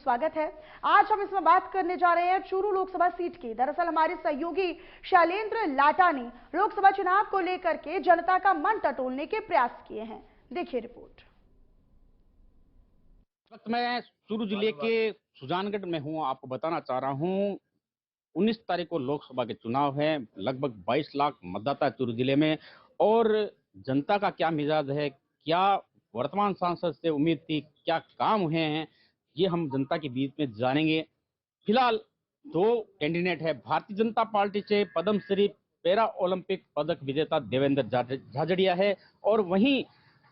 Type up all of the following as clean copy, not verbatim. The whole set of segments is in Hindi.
स्वागत है। आज हम इसमें बात करने जा रहे हैं चूरू लोकसभा सीट की। दरअसल हमारे सहयोगी शैलेंद्र लाटा ने लोकसभा चुनाव को लेकर के जनता का मन टटोलने के प्रयास किए हैं। देखिए रिपोर्ट। वक्त मैं चूरू जिले के सुजानगढ़ में हूं। आपको बताना चाह रहा हूं 19 तारीख को लोकसभा के चुनाव है। लगभग 22 लाख मतदाता चूरू जिले में। और जनता का क्या मिजाज है, क्या वर्तमान सांसद से उम्मीद थी, क्या काम हुए हैं, ये हम जनता के बीच में जानेंगे। फिलहाल दो कैंडिडेट है। भारतीय जनता पार्टी से पद्मश्री पैरा ओलंपिक पदक विजेता देवेंद्र झाझड़िया है, और वहीं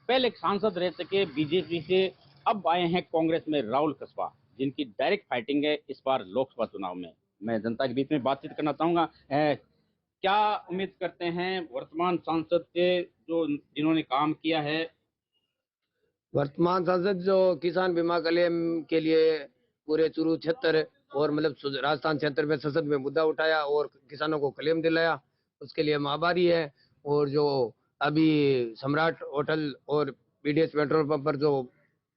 पहले सांसद रह सके बीजेपी से अब आए हैं कांग्रेस में राहुल कसबा, जिनकी डायरेक्ट फाइटिंग है इस बार लोकसभा चुनाव में। मैं जनता के बीच में बातचीत करना चाहूंगा। क्या उम्मीद करते हैं वर्तमान सांसद से, जो जिन्होंने काम किया है? वर्तमान सांसद जो किसान बीमा क्लेम के लिए पूरे चूरू क्षेत्र और मतलब राजस्थान क्षेत्र में संसद में मुद्दा उठाया और किसानों को क्लेम दिलाया, उसके लिए हम आभारी है। और जो अभी सम्राट होटल और बीडीएस पेट्रोल पंप पर जो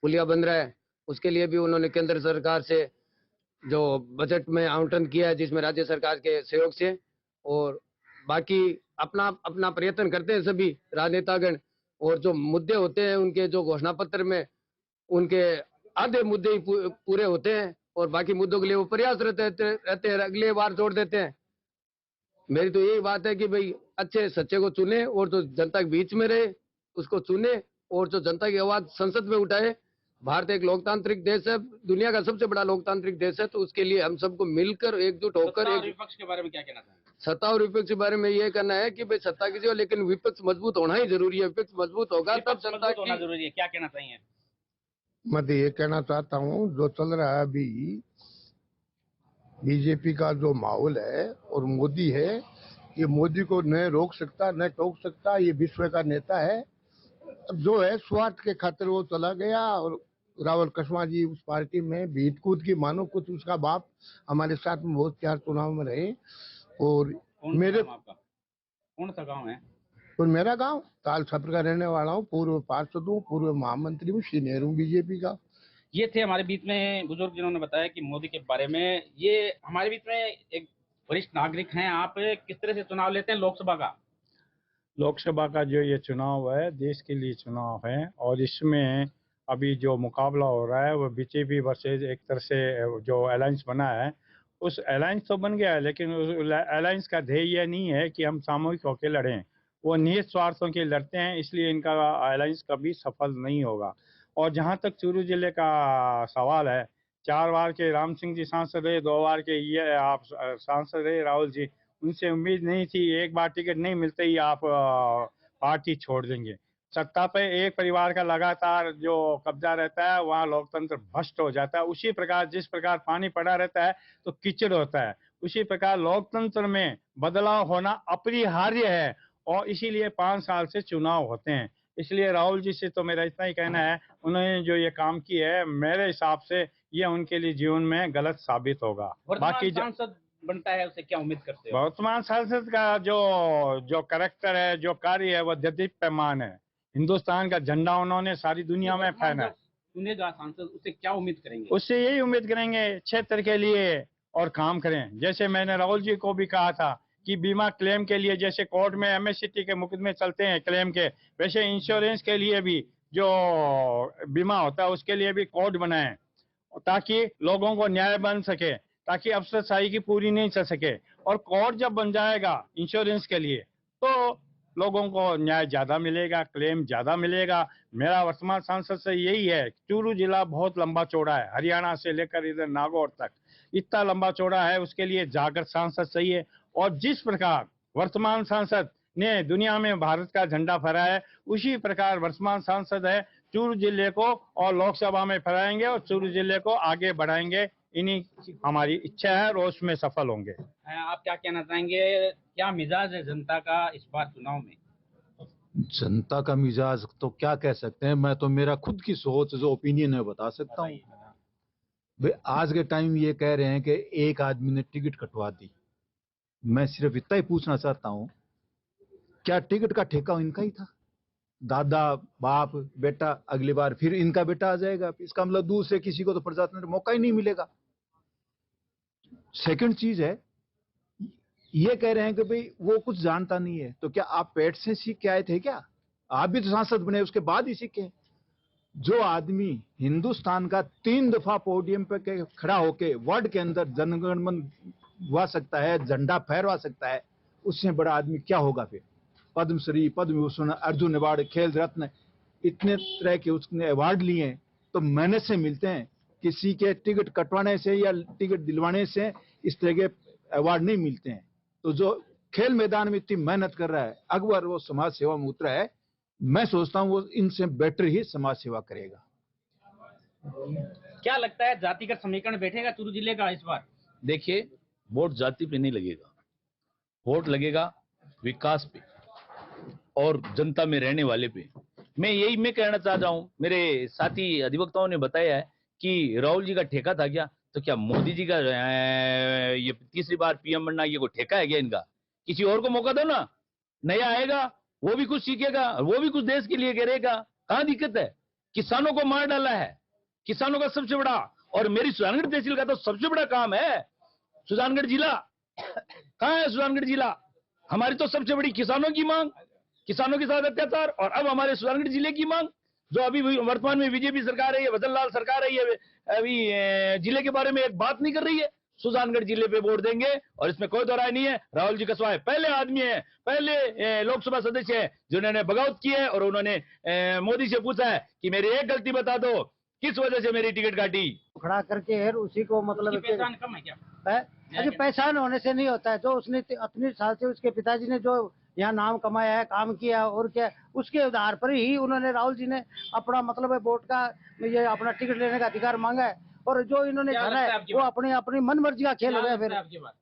पुलिया बन रहा है, उसके लिए भी उन्होंने केंद्र सरकार से जो बजट में आवंटन किया है, जिसमें राज्य सरकार के सहयोग से। और बाकी अपना अपना प्रयत्न करते हैं सभी राजनेतागण, और जो मुद्दे होते हैं उनके जो घोषणा पत्र में उनके आधे मुद्दे ही पूरे होते हैं, और बाकी मुद्दों के लिए वो प्रयास रहते हैं, अगले बार जोड़ देते हैं। मेरी तो यही बात है कि भाई अच्छे सच्चे को चुने और जो जनता के बीच में रहे उसको चुने, और जो जनता की आवाज संसद में उठाए। भारत एक लोकतांत्रिक देश है, दुनिया का सबसे बड़ा लोकतांत्रिक देश है, तो उसके लिए हम सबको मिलकर एकजुट होकर। विपक्ष के बारे में क्या कहना चाहेंगे? सत्ता और विपक्ष के बारे में ये कहना है कि भाई सत्ता की जो, लेकिन विपक्ष मजबूत होना ही जरूरी है। विपक्ष मजबूत होगा तब सत्ता होना जरूरी है। क्या कहना चाहिए? मैं तो ये कहना चाहता हूँ, जो चल रहा है अभी बीजेपी का जो माहौल है और मोदी है, ये मोदी को न रोक सकता न टोक सकता। ये विश्व का नेता है। जो है स्वार्थ के खातिर वो चला गया, और राहुल कसवा जी उस पार्टी में भीत कूद की मानो कुछ। उसका बाप हमारे साथ में बहुत 4 चुनाव में रहे। और मेरे कौन सा गांव है? और मेरा गांव ताल छपर का रहने वाला हूँ। पूर्व पार्षद हूँ, पूर्व महामंत्री हूँ, सीनियर हूँ बीजेपी का। ये थे हमारे बीच में बुजुर्ग जिन्होंने बताया कि मोदी के बारे में। ये हमारे बीच में एक वरिष्ठ नागरिक हैं। आप किस तरह से चुनाव लेते हैं लोकसभा का? लोकसभा का जो ये चुनाव है देश के लिए चुनाव है, और इसमें अभी जो मुकाबला हो रहा है वो बीजेपी वर्सेज एक तरह से जो अलायंस बना है, उस अलायंस तो बन गया है, लेकिन उस अलायंस का ध्येय ये नहीं है कि हम सामूहिक होकर लड़ें। वो निहित स्वार्थों के लड़ते हैं, इसलिए इनका अलायंस कभी सफल नहीं होगा। और जहाँ तक चूरू जिले का सवाल है, 4 बार के राम सिंह जी सांसद रहे, 2 बार के ये आप सांसद रहे राहुल जी। उनसे उम्मीद नहीं थी, एक बार टिकट नहीं मिलते ही आप पार्टी छोड़ देंगे। सत्ता पे एक परिवार का लगातार जो कब्जा रहता है, वहाँ लोकतंत्र भ्रष्ट हो जाता है। उसी प्रकार जिस प्रकार पानी पड़ा रहता है तो कीचड़ होता है, उसी प्रकार लोकतंत्र में बदलाव होना अपरिहार्य है, और इसीलिए 5 साल से चुनाव होते हैं। इसलिए राहुल जी से तो मेरा इतना ही कहना है, उन्होंने जो ये काम किया है मेरे हिसाब से ये उनके लिए जीवन में गलत साबित होगा। बाकी सांसद बनता है उसे क्या उम्मीद करते हो? वर्तमान सांसद का जो कैरेक्टर है, जो कार्य है, वो जदीद पैमान है। हिंदुस्तान का झंडा उन्होंने सारी दुनिया में फहराया है। चुनेगा सांसद, उससे क्या उम्मीद करेंगे? उससे यही उम्मीद करेंगे क्षेत्र के लिए और काम करें। जैसे मैंने राहुल जी को भी कहा था कि बीमा क्लेम के लिए जैसे कोर्ट में एमएससीटी के मुकदमे चलते हैं क्लेम के, वैसे इंश्योरेंस के लिए भी जो बीमा होता है उसके लिए भी कोड बनाएं, ताकि लोगों को न्याय बन सके, ताकि अफसरशाही की पूरी नहीं चल सके। और कोर्ट जब बन जाएगा इंश्योरेंस के लिए तो लोगों को न्याय ज्यादा मिलेगा, क्लेम ज्यादा मिलेगा। मेरा वर्तमान सांसद से यही है। चूरू जिला बहुत लंबा चौड़ा है, हरियाणा से लेकर इधर नागौर तक इतना लंबा चौड़ा है, उसके लिए जागृत सांसद चाहिए। और जिस प्रकार वर्तमान सांसद ने दुनिया में भारत का झंडा फहराया है, उसी प्रकार वर्तमान सांसद है चूरू जिले को और लोकसभा में फहराएंगे और चूरू जिले को आगे बढ़ाएंगे। इन्हीं हमारी इच्छा है और उसमें सफल होंगे। आप क्या कहना चाहेंगे, क्या मिजाज है जनता का इस बार चुनाव में? जनता का मिजाज तो क्या कह सकते हैं, मैं तो मेरा खुद की सोच जो ओपिनियन है बता सकता हूँ। वे आज के टाइम ये कह रहे हैं कि एक आदमी ने टिकट कटवा दी। मैं सिर्फ इतना ही पूछना चाहता हूँ, क्या टिकट का ठेका इनका ही था? दादा बाप बेटा, अगली बार फिर इनका बेटा आ जाएगा। इसका मतलब दूसरे किसी को तो प्रजातंत्र में मौका ही नहीं मिलेगा। सेकंड चीज है, ये कह रहे हैं कि भाई वो कुछ जानता नहीं है, तो क्या आप पेट से सीख के आए थे क्या? आप भी तो सांसद बने उसके बाद ही सीखे। जो आदमी हिंदुस्तान का 3 दफा पोडियम पे खड़ा होके वर्ल्ड के अंदर जनगण मन गा सकता है, झंडा फहरवा सकता है, उससे बड़ा आदमी क्या होगा फिर? पद्मश्री, पद्म भूषण, अर्जुन अवार्ड, खेल रत्न, इतने तरह के उसने अवार्ड लिए हैं, तो मेहनत से मिलते हैं। किसी के टिकट कटवाने से या टिकट दिलवाने से इस तरह के अवार्ड नहीं मिलते हैं। तो जो खेल मैदान में इतनी मेहनत कर रहा है, अकबर वो समाज सेवा में उतरा है, मैं सोचता हूं वो इनसे बेटर ही समाज सेवा करेगा। क्या लगता है जातिगत समीकरण बैठेगा चूरू जिले का इस बार? देखिए, वोट जाति पे नहीं लगेगा, वोट लगेगा विकास पे और जनता में रहने वाले पे। मैं कहना चाहता हूं, मेरे साथी अधिवक्ताओं ने बताया है कि राहुल जी का ठेका था क्या, तो क्या मोदी जी का ये तीसरी बार पीएम बनना ये कोई ठेका है क्या इनका? किसी और को मौका दो ना, नया आएगा, वो भी कुछ सीखेगा, वो भी कुछ देश के लिए करेगा। कहां दिक्कत है? किसानों को मार डाला है, किसानों का सबसे बड़ा, और मेरी सुजानगढ़ तहसील का तो सबसे बड़ा काम है सुजानगढ़ जिला। कहां है सुजानगढ़ जिला? हमारी तो सबसे बड़ी किसानों की मांग, किसानों के साथ अत्याचार, और अब हमारे सुजानगढ़ जिले की मांग, जो अभी वर्तमान में बीजेपी सरकार है, ये भजन लाल सरकार है, ये अभी जिले के बारे में एक बात नहीं कर रही है। सुजानगढ़ जिले पे वोट देंगे और इसमें कोई दो राय नहीं है। राहुल जी कसवाए पहले आदमी है, पहले लोकसभा सदस्य है जिन्होंने बगावत की है, और उन्होंने मोदी से पूछा है कि मेरी एक गलती बता दो, किस वजह से मेरी टिकट काटी। खड़ा करके है उसी को मतलब पहचान कम है क्या? अरे पहचान होने से नहीं होता है। जो उसने अपने साल से उसके पिताजी ने जो यहाँ नाम कमाया है, काम किया, और क्या उसके आधार पर ही उन्होंने राहुल जी ने अपना मतलब है वोट का ये अपना टिकट लेने का अधिकार मांगा है। और जो इन्होंने करा है वो अपनी मन मर्जी का खेल हो गया फिर है। आपकी बार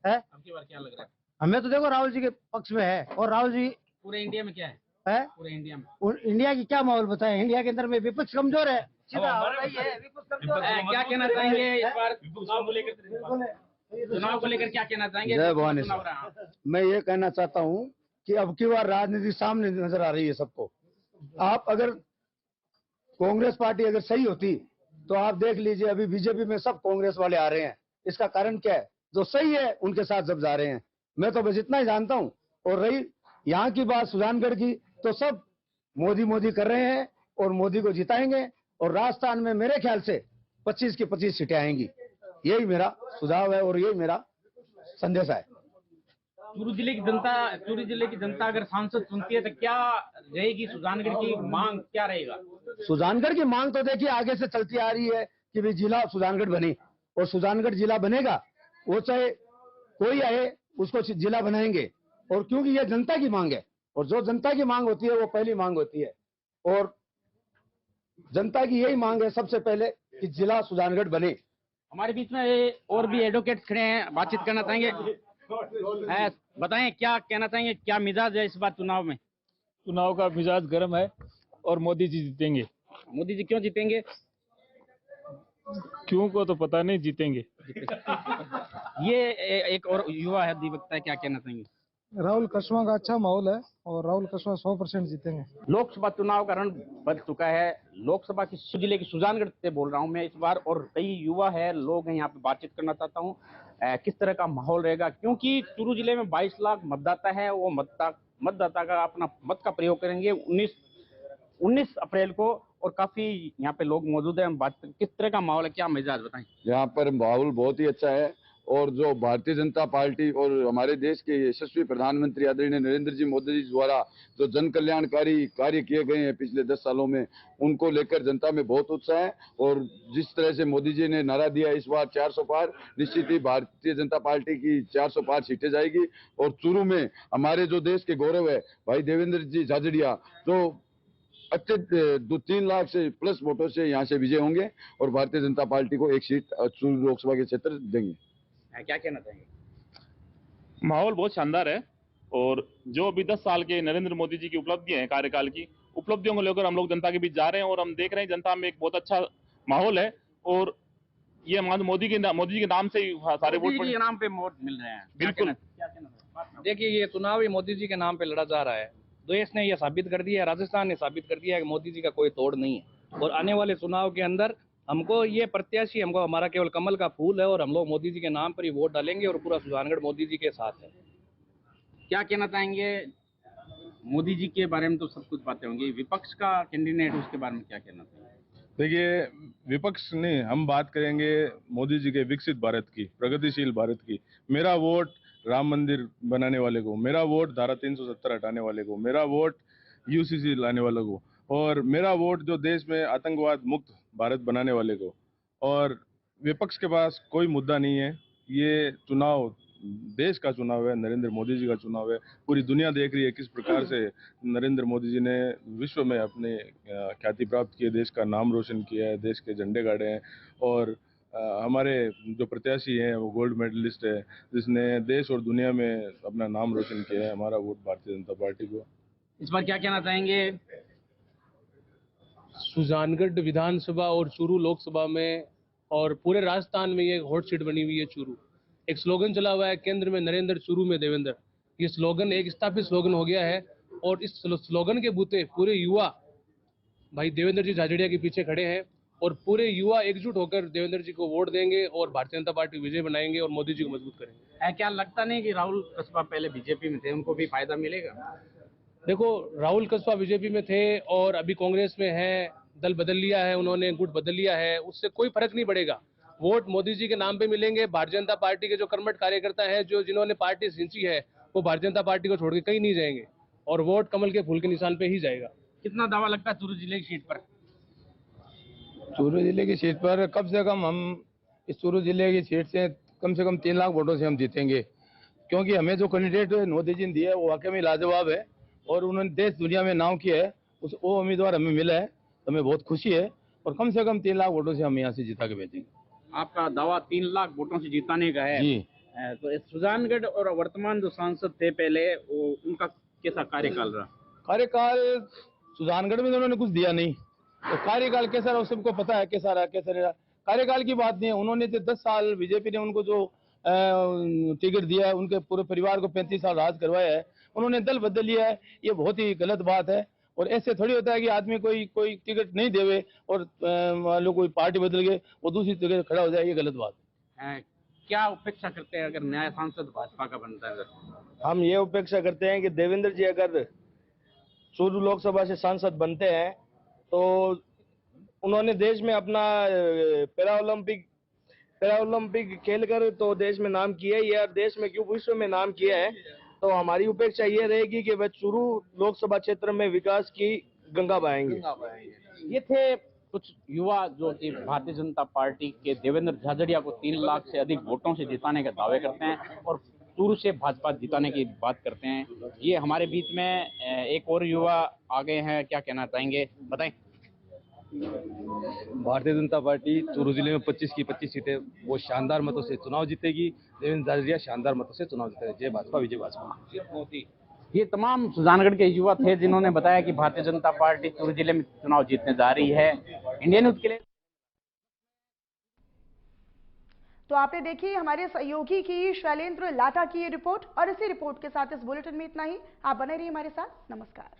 क्या लग रहा है? हमें तो देखो राहुल जी के पक्ष में है। और राहुल जी पूरे इंडिया में क्या है? पूरे इंडिया में इंडिया की क्या माहौल बताए? इंडिया के अंदर में विपक्ष कमजोर है, सीधा वही है, विपक्ष कमजोर है। क्या कहना चाहेंगे इस बार चुनाव को लेकर क्या कहना चाहेंगे? जय भवानी सर, मैं ये कहना चाहता हूँ कि अब की बार राजनीति सामने नजर आ रही है सबको। आप अगर कांग्रेस पार्टी अगर सही होती तो आप देख लीजिए, अभी बीजेपी में सब कांग्रेस वाले आ रहे हैं। इसका कारण क्या है? जो सही है उनके साथ जब जा रहे हैं। मैं तो बस इतना ही जानता हूँ। और रही यहाँ की बात सुजानगढ़ की, तो सब मोदी मोदी कर रहे हैं और मोदी को जिताएंगे। और राजस्थान में मेरे ख्याल से 25 की 25 सीटें आएंगी। यही मेरा सुझाव है और यही मेरा संदेश है। चूरू जिले की जनता अगर सांसद चुनती है तो क्या रहेगी? सुजानगढ़ की मांग क्या रहेगा? सुजानगढ़ की मांग तो देखिए आगे से चलती आ रही है कि भाई जिला सुजानगढ़ बने, और सुजानगढ़ जिला बनेगा, वो चाहे कोई आए उसको जिला बनाएंगे। और क्योंकि ये जनता की मांग है, और जो जनता की मांग होती है वो पहली मांग होती है। और जनता की यही मांग है सबसे पहले कि जिला सुजानगढ़ बने। हमारे बीच में और भी एडवोकेट खड़े हैं, बातचीत करना चाहेंगे। बताएं क्या कहना चाहेंगे, क्या मिजाज है इस बार चुनाव में? चुनाव का मिजाज गर्म है और मोदी जी जीतेंगे। मोदी जी क्यों जीतेंगे? क्यों को तो पता नहीं, जीतेंगे। ये एक और युवा है अधिवक्ता है, क्या कहना चाहेंगे? राहुल कस्वा का अच्छा माहौल है और राहुल कस्वा 100% जीतेंगे। लोकसभा चुनाव का रण बन चुका है। लोकसभा की जिले की सुजानगढ़ से बोल रहा हूं मैं इस बार, और कई युवा है, लोग हैं यहाँ पे, बातचीत करना चाहता हूँ किस तरह का माहौल रहेगा। क्योंकि चूरू जिले में 22 लाख मतदाता है, वो मतदाता का अपना मत का प्रयोग करेंगे 19 अप्रैल को। और काफी यहाँ पे लोग मौजूद हैं, बात किस तरह का माहौल है, क्या मिजाज बताएं? यहाँ पर माहौल बहुत ही अच्छा है। और जो भारतीय जनता पार्टी और हमारे देश के यशस्वी प्रधानमंत्री आदरणीय नरेंद्र जी मोदी जी द्वारा जो जन कल्याणकारी कार्य किए गए हैं पिछले 10 सालों में, उनको लेकर जनता में बहुत उत्साह है। और जिस तरह से मोदी जी ने नारा दिया इस बार 400 पार, निश्चित ही भारतीय जनता पार्टी की 400 पार सीटें जाएगी। और चूरू में हमारे जो देश के गौरव है भाई देवेंद्र जी झाझड़िया, जो अच्छे 2-3 लाख से प्लस वोटों से यहाँ से विजय होंगे और भारतीय जनता पार्टी को एक सीट चूरू लोकसभा के क्षेत्र देंगे। क्या कहना चाहेंगे? माहौल बहुत शानदार है और जो अभी 10 साल के नरेंद्र मोदी जी की उपलब्धियां हैं, कार्यकाल की उपलब्धियों को लेकर हम लोग जनता के बीच जा रहे हैं और हम देख रहे हैं जनता में एक बहुत अच्छा माहौल है। और ये मोदी जी के नाम से ही सारे वोट के नाम पे वोट मिल रहे हैं। बिल्कुल। देखिए, ये चुनाव ही मोदी जी के नाम पे लड़ा जा रहा है देश ने यह साबित कर दिया है, राजस्थान ने साबित कर दिया है कि मोदी जी का कोई तोड़ नहीं है। और आने वाले चुनाव के अंदर हमको ये प्रत्याशी, हमको हमारा केवल कमल का फूल है और हम लोग मोदी जी के नाम पर ही वोट डालेंगे और पूरा सुजानगढ़ मोदी जी के साथ है। क्या कहना चाहेंगे? मोदी जी के बारे में तो सब कुछ बातें होंगी, विपक्ष का कैंडिडेट उसके बारे में क्या कहना चाहेंगे? देखिए, विपक्ष नहीं, हम बात करेंगे मोदी जी के विकसित भारत की, प्रगतिशील भारत की। मेरा वोट राम मंदिर बनाने वाले को, मेरा वोट धारा 370 हटाने वाले को, मेरा वोट यूसीसी लाने वाले को, और मेरा वोट जो देश में आतंकवाद मुक्त भारत बनाने वाले को। और विपक्ष के पास कोई मुद्दा नहीं है। ये चुनाव देश का चुनाव है, नरेंद्र मोदी जी का चुनाव है। पूरी दुनिया देख रही है किस प्रकार से नरेंद्र मोदी जी ने विश्व में अपने ख्याति प्राप्त की है, देश का नाम रोशन किया है, देश के झंडे गाड़े हैं। और हमारे जो प्रत्याशी हैं वो गोल्ड मेडलिस्ट है, जिसने देश और दुनिया में अपना नाम रोशन किया है। हमारा वोट भारतीय जनता पार्टी को। इस बार क्या कहना चाहेंगे? सुजानगढ़ विधानसभा और चूरू लोकसभा में और पूरे राजस्थान में ये हॉट सीट बनी हुई है चूरू। एक स्लोगन चला हुआ है, केंद्र में नरेंद्र, चूरू में देवेंद्र। ये स्लोगन एक स्थापित स्लोगन हो गया है और इस स्लोगन के बूते पूरे युवा भाई देवेंद्र जी झाझड़िया के पीछे खड़े हैं और पूरे युवा एकजुट होकर देवेंद्र जी को वोट देंगे और भारतीय जनता पार्टी विजय बनाएंगे और मोदी जी को मजबूत करेंगे। क्या लगता नहीं कि राहुल कस्बा पहले बीजेपी में थे, उनको भी फायदा मिलेगा? देखो, राहुल कस्बा बीजेपी में थे और अभी कांग्रेस में है, दल बदल लिया है उन्होंने, गुट बदल लिया है, उससे कोई फर्क नहीं पड़ेगा। वोट मोदी जी के नाम पे मिलेंगे। भारतीय जनता पार्टी के जो कर्मठ कार्यकर्ता है, जो जिन्होंने पार्टी सिंची है, वो भारतीय जनता पार्टी को छोड़ के कहीं नहीं जाएंगे और वोट कमल के फूल के निशान पे ही जाएगा। कितना दावा लगता है चूरू जिले की सीट पर? चूरू जिले की सीट पर कम से कम हम इस चूरू जिले की सीट से कम 3 लाख वोटों से हम जीतेंगे, क्योंकि हमें जो कैंडिडेट मोदी जी ने दिया है वो वाकई में लाजवाब है और उन्होंने देश दुनिया में नाम किया है। वो उम्मीदवार हमें मिला है तो हमें बहुत खुशी है और कम से कम 3 लाख वोटों से हम यहाँ से जिता के भेजेंगे। आपका दावा 3 लाख वोटों से जिताने का है जी। तो इस सुजानगढ़ और वर्तमान जो सांसद थे पहले, वो उनका कैसा कार्यकाल रहा? कार्यकाल सुजानगढ़ में उन्होंने कुछ दिया नहीं, तो कार्यकाल कैसा रहा सबको पता है, कैसा रहा कैसा रहा। कार्यकाल की बात नहीं है, उन्होंने जो 10 साल बीजेपी ने उनको जो टिकट दिया है, उनके पूरे परिवार को 35 साल राज करवाया है, उन्होंने दल बदल लिया है। ये बहुत ही गलत बात है और ऐसे थोड़ी होता है कि आदमी कोई टिकट नहीं देवे और मान लो कोई पार्टी बदल गए वो दूसरी जगह खड़ा हो जाए, ये गलत बात है। क्या अपेक्षा करते हैं अगर नया सांसद भाजपा का बनता है? हम ये अपेक्षा करते हैं कि देवेंद्र जी अगर चूरू लोकसभा से सांसद बनते हैं तो उन्होंने देश में अपना पैरा ओलंपिक खेल कर तो देश में नाम किया है, या देश में क्यों विश्व में नाम किया है। तो हमारी अपेक्षा ये रहेगी कि वह चूरू लोकसभा क्षेत्र में विकास की गंगा बहाएंगे। ये थे कुछ युवा जो कि भारतीय जनता पार्टी के देवेंद्र झाझड़िया को 3 लाख से अधिक वोटों से जिताने का दावे करते हैं और चूरू से भाजपा जिताने की बात करते हैं। ये हमारे बीच में एक और युवा आ गए हैं, क्या कहना चाहेंगे, बताएं। भारतीय जनता पार्टी चूरू जिले में 25 की 25 सीटें वो शानदार मतों से चुनाव जीतेगी। देवेंद्र झाझड़िया शानदार मतों से चुनाव जीतेगा। जय भाजपा, विजय भाजपा। ये तमाम सुजानगढ़ के युवा थे जिन्होंने बताया कि भारतीय जनता पार्टी चूरू जिले में चुनाव जीतने जा रही है। इंडिया न्यूज के लिए तो आपने देखी हमारे सहयोगी की शैलेंद्र लाटा की ये रिपोर्ट और इसी रिपोर्ट के साथ इस बुलेटिन में इतना ही। आप बने रहिए हमारे साथ। नमस्कार।